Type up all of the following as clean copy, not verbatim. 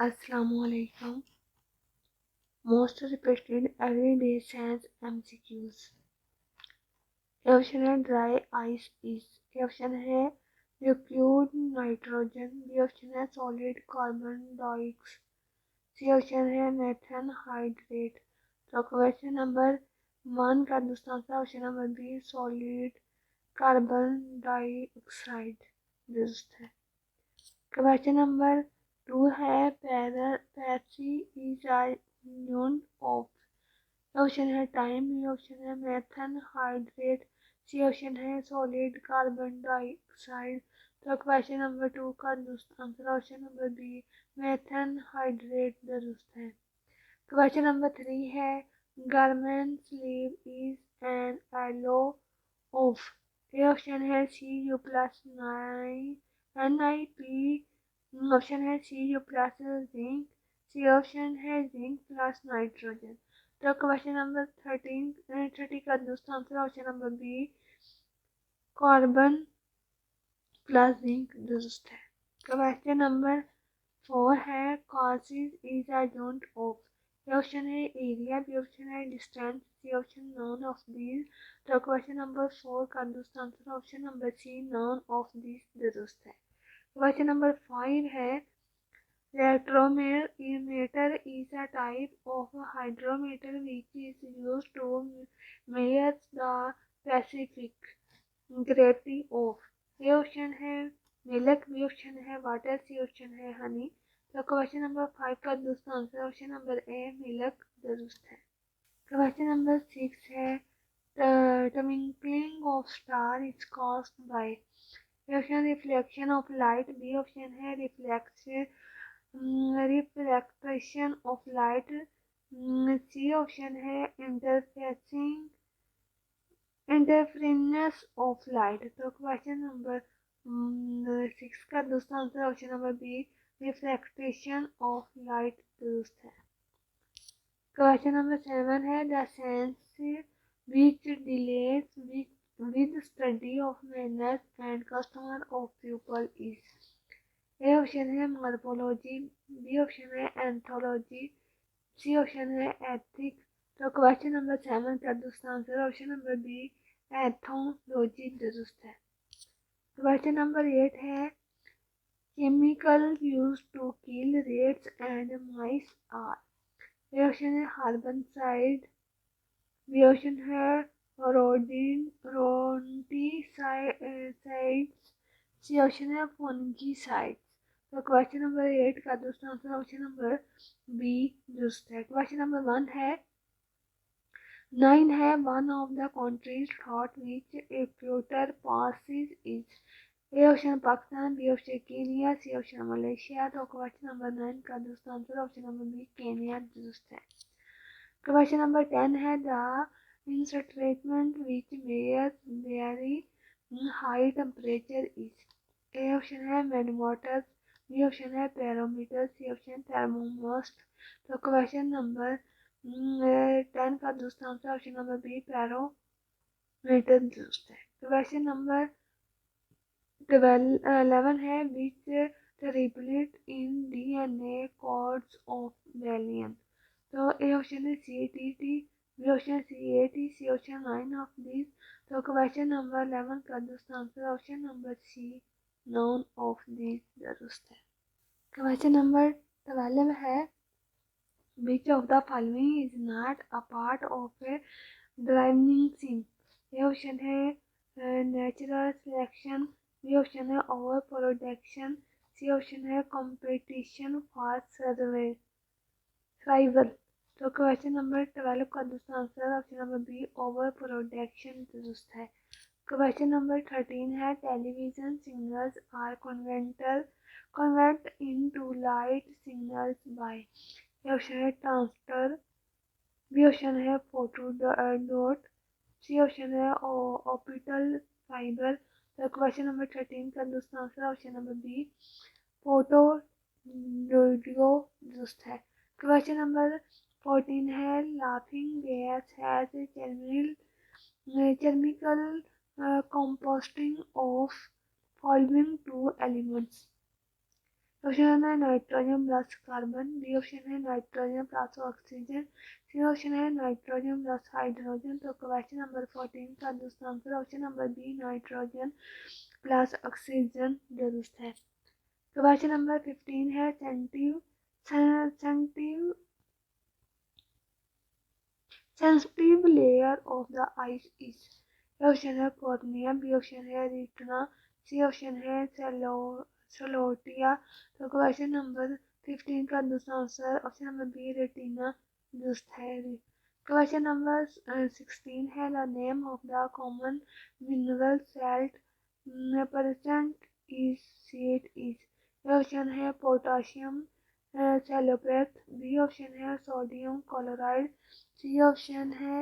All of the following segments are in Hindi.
Assalamualaikum. Most repeated everyday science MCQs. Option है ड्राई आइस इज, ऑप्शन है लिक्विड नाइट्रोजन, बी ऑप्शन है solid carbon dioxide, C option है मेथन हाइड्रेट। तो क्वेश्चन नंबर 1 का दूसरा option number B solid carbon dioxide दुरुस्त है। क्वेश्चन नंबर 2 है पैसी इज यूनिट ऑफ, ऑप्शन है टाइम, बी ऑप्शन है मेथन हाइड्रेट, सी ऑप्शन है सॉलिड कार्बन डाइऑक्साइड। तो क्वेश्चन नंबर 2 का answer option number B मेथन hydrate दुरुस्त है। क्वेश्चन नंबर 3 है garment sleeve is an alloy of, A option है C U plus NiP, option है C U plus zinc, C option है जिंक प्लस नाइट्रोजन। तो क्वेश्चन नंबर 30 का दूसरा answer option number B carbon plus zinc दुरुस्त है। क्वेश्चन नंबर 4 है cusecs is a unit of, A option है एरिया, बी ऑप्शन है distance, C option none of these. तो क्वेश्चन नंबर 4 का दूसरा answer option number C none of these दुरुस्त है। क्वेश्चन नंबर 5 है Electrometer is a type of hydrometer which is used to measure the specific gravity of, A option है मिल्क, बी ऑप्शन है वाटर, सी ऑप्शन है हनी। तो क्वेश्चन नंबर 5 का दूसरा आंसर ऑप्शन नंबर ए मिल्क दुरुस्त है। क्वेश्चन नंबर 6 है twinkling of star is caused by, A option reflection of light, B option है reflection of light, C option है इंटरफेरेंस ऑफ लाइट। तो क्वेश्चन नंबर 6 का दूसरा answer option number B reflection of light दुरुस्त है। क्वेश्चन नंबर 7 है the science which deals with study of manners and customer of people is, A option है मॉर्फोलॉजी, बी ऑप्शन है एंथोलॉजी, सी ऑप्शन है एथिक्स। तो क्वेश्चन नंबर 7 का दूसरा answer option number B ethology दुरुस्त है। क्वेश्चन नंबर 8 है chemical used to kill rats and mice are, A option है हार्बनसाइड, बी ऑप्शन है रोडेंटिसाइड्स, सी ऑप्शन है फंगीसाइड्स। तो क्वेश्चन नंबर 8 का दूसरा आंसर ऑप्शन नंबर बी दुरुस्त है। क्वेश्चन नंबर 9 है one of the countries thought which equator passes is, A option Pakistan, B option Kenya, C option Malaysia. तो क्वेश्चन नंबर 9 का दूसरा answer option number B Kenya दुरुस्त है। क्वेश्चन नंबर 10 है the instrument which measures very high temperature is, A option है मैनोमीटर, बी ऑप्शन है बैरोमीटर, सी ऑप्शन थर्मोमीटर। तो क्वेश्चन नंबर 10 का दूसरा answer option number B barometer दुरुस्त है। क्वेश्चन नंबर 11 है which triplet in DNA codes of valine. तो ए ऑप्शन है CTT, B option CAT, C option 9 of this. तो क्वेश्चन नंबर 11 का दूसरा answer option number C none of this दुरुस्त है। क्वेश्चन नंबर 12 है which of the following is not a part of a driving scene, A option है नेचुरल सिलेक्शन, बी ऑप्शन है ओवर प्रोडक्शन, सी ऑप्शन है कंपटीशन फॉर सर्वाइवल। तो क्वेश्चन नंबर 12 का दूसरा answer option number B over production दुरुस्त है। क्वेश्चन नंबर 13 है television signals are convert into light signals by, A option है ट्रांसटर, बी ऑप्शन है फोटो डॉट, सी ऑप्शन है ऑप्टिकल फाइबर। तो क्वेश्चन नंबर 13 का दूसरा answer option number B photo video दुरुस्त है। क्वेश्चन नंबर 14 है laughing gas has chemical composting of following two elements, option है nitrogen plus carbon, B option है nitrogen plus oxygen, C option है नाइट्रोजन प्लस हाइड्रोजन। तो क्वेश्चन नंबर 14 का दूसरा answer option number B nitrogen plus oxygen दुरुस्त है। क्वेश्चन नंबर 15 है sensitive layer of the eyes is. Option है कॉर्निया, बी ऑप्शन है रेटिना, सी ऑप्शन है सेलोटिया। तो क्वेश्चन नंबर 15 का दूसरा answer option number B retina दुरुस्त है। क्वेश्चन नंबर 16 है the name of the common mineral salt present is set is. Option है पोटाशियम सल्फेट, बी ऑप्शन है सोडियम क्लोराइड, सी ऑप्शन है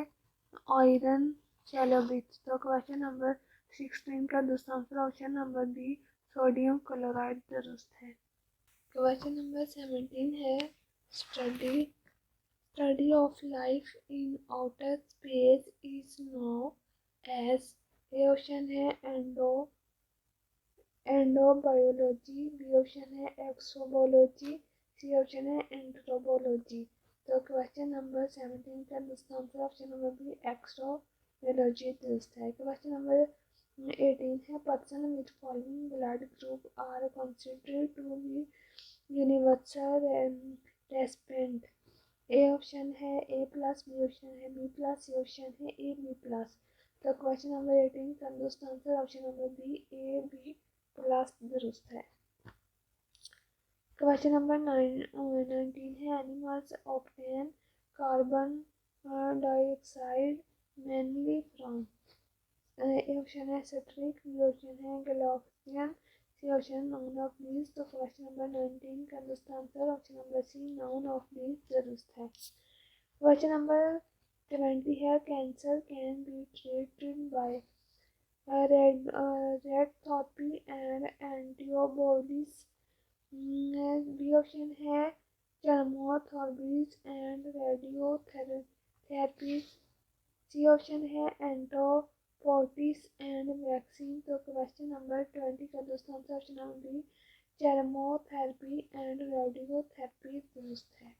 आयरन सल्फेट। तो क्वेश्चन नंबर 16 का दूसरा answer option number B sodium chloride दुरुस्त है। क्वेश्चन नंबर 17 है study of life in outer space is known as. A option है एंडोबायोलॉजी, बी ऑप्शन है एक्सोबायोलॉजी, सी ऑप्शन है एंथ्रोपोलॉजी। तो क्वेश्चन नंबर 17 का दूसरा answer option number B exobiology दुरुस्त है। क्वेश्चन नंबर 18 है person with following blood group are considered to be universal recipient. A option है ए प्लस, बी ऑप्शन है बी प्लस, सी ऑप्शन है ए बी प्लस। तो क्वेश्चन नंबर 18 का दूसरा answer option number B A B plus दुरुस्त है। क्वेश्चन नंबर 19 है animals obtain carbon dioxide mainly from. A option है सिट्रिक, बी ऑप्शन है galaxian, C option none of these. तो क्वेश्चन नंबर 19 का दूसरा answer option number C none of these दुरुस्त है। क्वेश्चन नंबर 20 है cancer can be treated by red and antibodies. B option है chemotherapies and radiotherapies, C option है एंटीबॉडीज एंड वैक्सीन। तो क्वेश्चन नंबर 20 का दूसरा answer option number B chemotherapy and radiotherapy दुरुस्त है।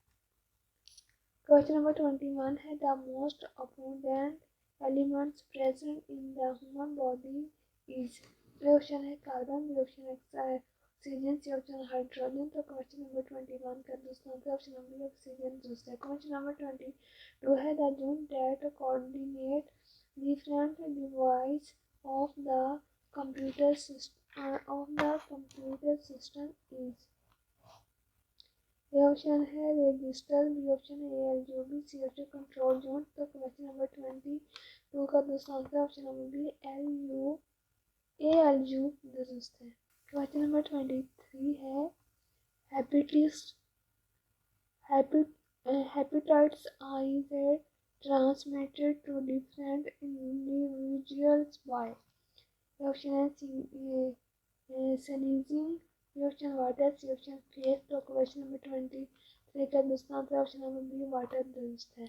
क्वेश्चन नंबर 21 है the most abundant elements present in the human body is. A option है कार्बन, बी ऑप्शन है ऑक्सीजन, सी ऑप्शन हाइड्रोजन। तो क्वेश्चन नंबर 21 का दूसरा आंसर ऑप्शन नंबर ऑक्सीजन दुरुस्त है। क्वेश्चन नंबर 22 है the unit that coordinate different device of the computer system is. A option है रजिस्टर, बी ऑप्शन है LUB, C option control zone. तो क्वेश्चन नंबर 22 का दूसरा answer option number B LU दुरुस्त है। क्वेश्चन नंबर 23 है hepatitis I were transmitted to different individuals by। Option है sneezing, B option water, C option face. तो क्वेश्चन नंबर 23 का दूसरा answer option number B water दुरुस्त है।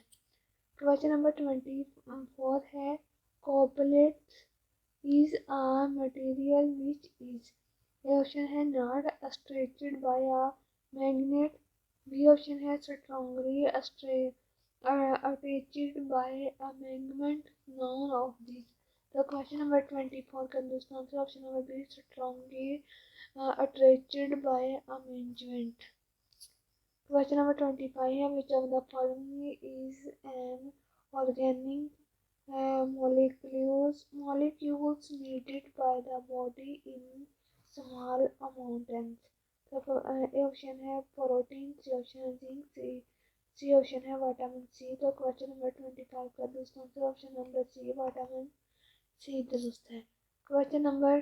क्वेश्चन नंबर 24 है कॉपलेट is a material which is। A option है not attracted by a magnet, B option है strongly attached by a magnet, none of these। तो क्वेश्चन नंबर 24 का दूसरा answer option number B strongly attracted by a magnet। Question number 25 है which of the following is an organic molecules needed by the body in small amounts। तो ए ऑप्शन है प्रोटीन, सी ऑप्शन है जिंक, सी ऑप्शन है विटामिन सी। तो क्वेश्चन नंबर 25 का दूसरा answer option number C vitamin C दुरुस्त है। क्वेश्चन नंबर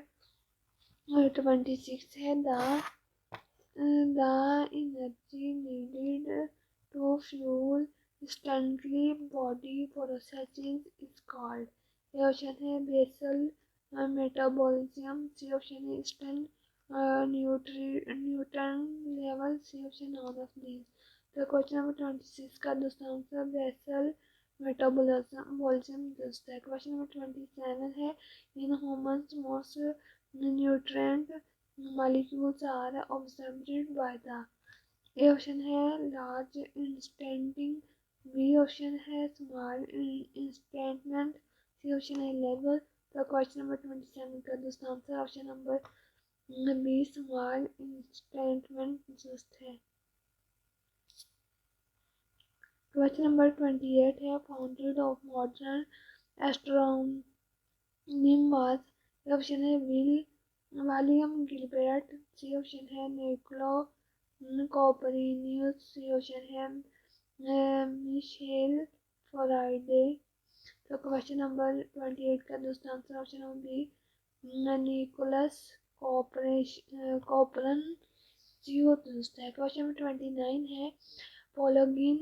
26 है the energy needed to fuel instantly body processes is called। A option है बेसल मेटाबॉलिज्म, सी ऑप्शन है instant neutron level, C option none of these. तो क्वेश्चन नंबर 26 का दूसरा आंसर बेसल मेटाबॉलिज्म दुरुस्त है। क्वेश्चन नंबर 27 है in humans most nutrient molecules are absorbed by the। A option है लार्ज इंस्टेंटिंग, बी ऑप्शन है स्मॉल इंस्टेंटमेंट, सी ऑप्शन है लेवल। तो क्वेश्चन नंबर 27 का दोस्तों answer option number B small intestine दोस्त है। क्वेश्चन नंबर 28 है founded of modern astronomy was. Option है विलियम गिलबर्ट, सी ऑप्शन है निकोला कोपरनिकस, सी ऑप्शन है मिशेल फैराडे। तो क्वेश्चन नंबर 28 का दोस्तों answer option number B Nicolaus Copernicus दोस्त है। क्वेश्चन नंबर 29 है following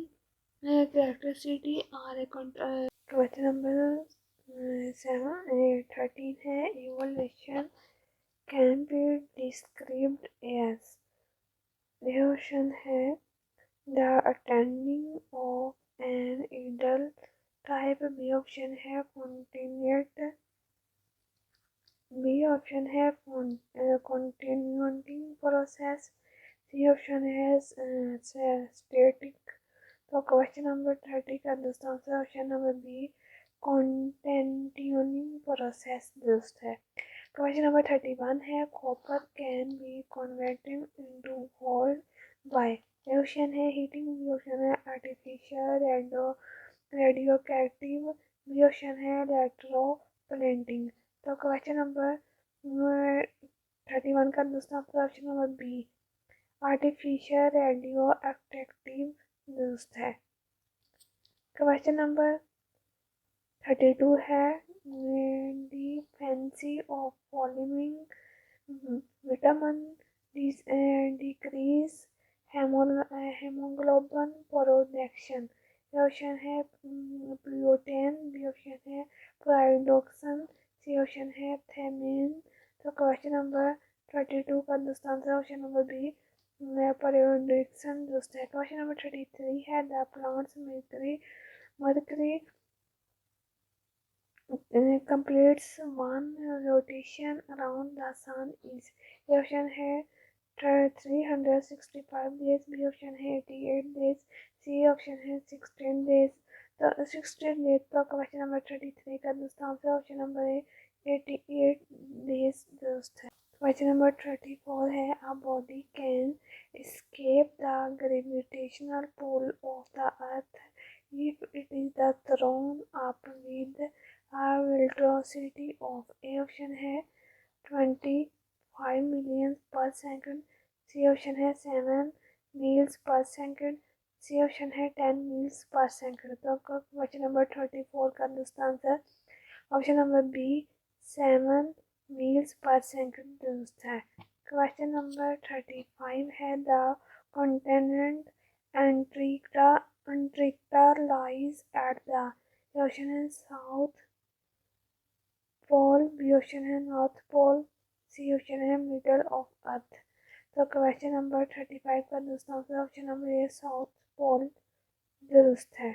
characteristic are A question number 13 है evolution can be described as. यह ऑप्शन है the attending of an adult type, B option है कॉन्टिन्यूट, बी ऑप्शन है कॉन्टिन्यूटिंग प्रोसेस, सी ऑप्शन है स्टैटिक। तो क्वेश्चन नंबर 30 का दोस्तों answer option number B continuing process दोस्त है। क्वेश्चन नंबर 31 है copper can be converted into gold by. Option है हीटिंग, बी ऑप्शन है artificial radioactive, B option है इलेक्ट्रो प्लेटिंग। तो क्वेश्चन नंबर 31 का दोस्तों option number B artificial radioactive दोस्त है। क्वेश्चन नंबर 32 है deficiency of following vitamin decrease haemoglobin production. Option है प्रोटीन, बी ऑप्शन है प्राइडोक्सन, सी ऑप्शन है थेमिन। तो क्वेश्चन नंबर 32 का दोस्तों answer option number B production दोस्त है। क्वेश्चन नंबर 33 है the plants Mercury completes one rotation around the sun is। Option है 365 days, बी ऑप्शन है 88 days, सी ऑप्शन है 16 days। तो 16 days तो क्वेश्चन नंबर 33 का दोस्तों आंसर ऑप्शन नंबर है 88 days दोस्त है। क्वेश्चन नंबर 34 है a body can escape the gravitational pull of the earth if it is thrown up with a velocity of। A option है 25 million पर सेकंड, सी ऑप्शन है 7 मील्स पर सेकंड, सी ऑप्शन है 10 मील्स पर सेकंड। तो क्वेश्चन नंबर 34 का दोस्तों answer option number B 7 miles per second दोस्त है। क्वेश्चन नंबर 35 है the continent Antarctica lies at the. Option है साउथ पोल, बी ऑप्शन है नॉर्थ पोल, सी ऑप्शन है मिडल ऑफ अर्थ। तो क्वेश्चन नंबर 35 का दोस्तों answer option number A south pole दुरुस्त है।